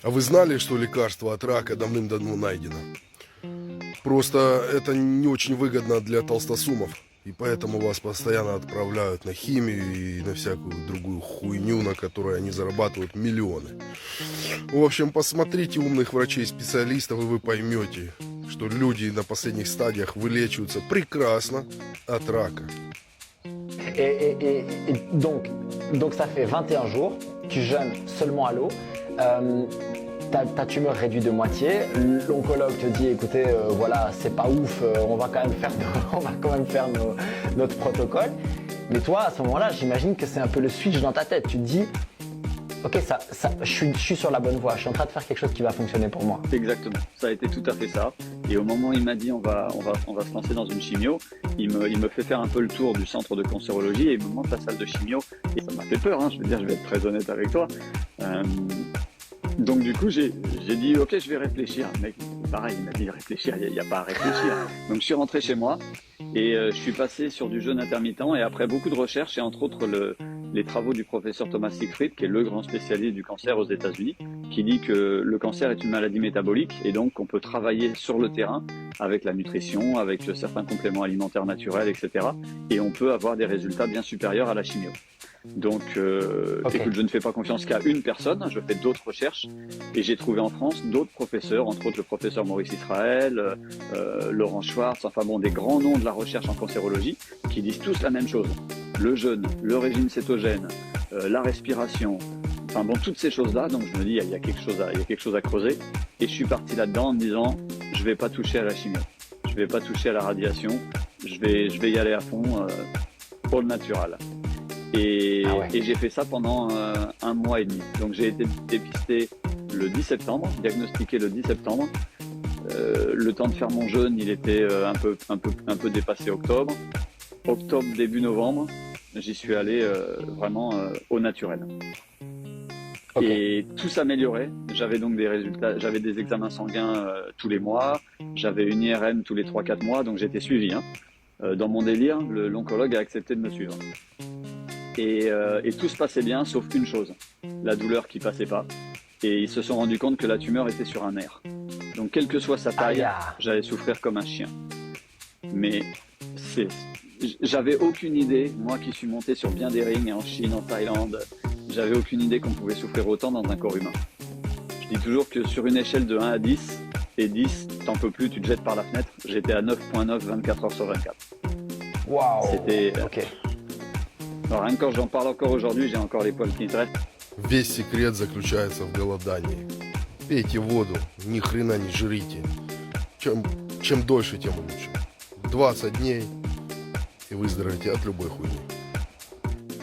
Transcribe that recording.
А вы знали, что лекарство от рака давным-давно найдено? Просто это не очень выгодно для толстосумов. И поэтому вас постоянно отправляют на химию и на всякую другую хуйню, на которой они зарабатывают миллионы. В общем, посмотрите умных врачей-специалистов, и вы поймете, что люди на последних стадиях вылечиваются прекрасно от рака. Donc ça fait 21 jours, tu jeûnes seulement à l'eau, ta tumeur réduit de moitié, l'oncologue te dit écoutez voilà c'est pas ouf, on va quand même faire notre protocole. Mais toi à ce moment-là j'imagine que c'est un peu le switch dans ta tête, tu te dis ok je suis sur la bonne voie, je suis en train de faire quelque chose qui va fonctionner pour moi. Exactement, ça a été tout à fait ça. Et au moment où il m'a dit on va se lancer dans une chimio, il me fait faire un peu le tour du centre de cancérologie et il me montre la salle de chimio. Et ça m'a fait peur, hein, je vais être très honnête avec toi. Donc du coup j'ai dit ok je vais réfléchir. Mec, pareil il m'a dit réfléchir, il n'y a pas à réfléchir. Donc je suis rentré chez moi et je suis passé sur du jeûne intermittent et après beaucoup de recherches et entre autres les travaux du professeur Thomas Siegfried, qui est le grand spécialiste du cancer aux États-Unis, qui dit que le cancer est une maladie métabolique et donc on peut travailler sur le terrain avec la nutrition, avec certains compléments alimentaires naturels, etc. Et on peut avoir des résultats bien supérieurs à la chimio. Donc, écoute, je ne fais pas confiance qu'à une personne, je fais d'autres recherches et j'ai trouvé en France d'autres professeurs, entre autres le professeur Maurice Israël, Laurent Schwartz, enfin bon, des grands noms de la recherche en cancérologie qui disent tous la même chose. Le jeûne, le régime cétogène, la respiration, enfin bon, toutes ces choses-là. Donc je me dis, il y a quelque chose à creuser. Et je suis parti là-dedans en me disant, je vais pas toucher à la chimie, je vais pas toucher à la radiation, je vais y aller à fond, pour le naturel. Et j'ai fait ça pendant un mois et demi. Donc j'ai été dépisté le 10 septembre, diagnostiqué le 10 septembre. Le temps de faire mon jeûne, il était un peu dépassé octobre. Octobre, début novembre, j'y suis allé vraiment au naturel. Et tout s'améliorait. J'avais donc des résultats, j'avais des examens sanguins tous les mois, j'avais une IRM tous les 3-4 mois, donc j'étais suivi. Dans mon délire, l'oncologue a accepté de me suivre. Et tout se passait bien, sauf une chose, la douleur qui passait pas. Et ils se sont rendus compte que la tumeur était sur un nerf. Donc quelle que soit sa taille, j'allais souffrir comme un chien. Mais j'avais aucune idée, moi qui suis monté sur bien des rings en Chine, en Thaïlande, j'avais aucune idée qu'on pouvait souffrir autant dans un corps humain. Je dis toujours que sur une échelle de 1 à 10, et 10, t'en peux plus, tu te jettes par la fenêtre, j'étais à 9.9, 24 heures sur 24. Waouh. C'était... Ok. Alors, rien que quand j'en parle encore aujourd'hui, j'ai encore les poils qui dressent. Весь секрет заключается в голодании. Пейте воду, ни хрена не жрите. Чем дольше, тем лучше. 20 дней, и выздоровеете от любой хуйни.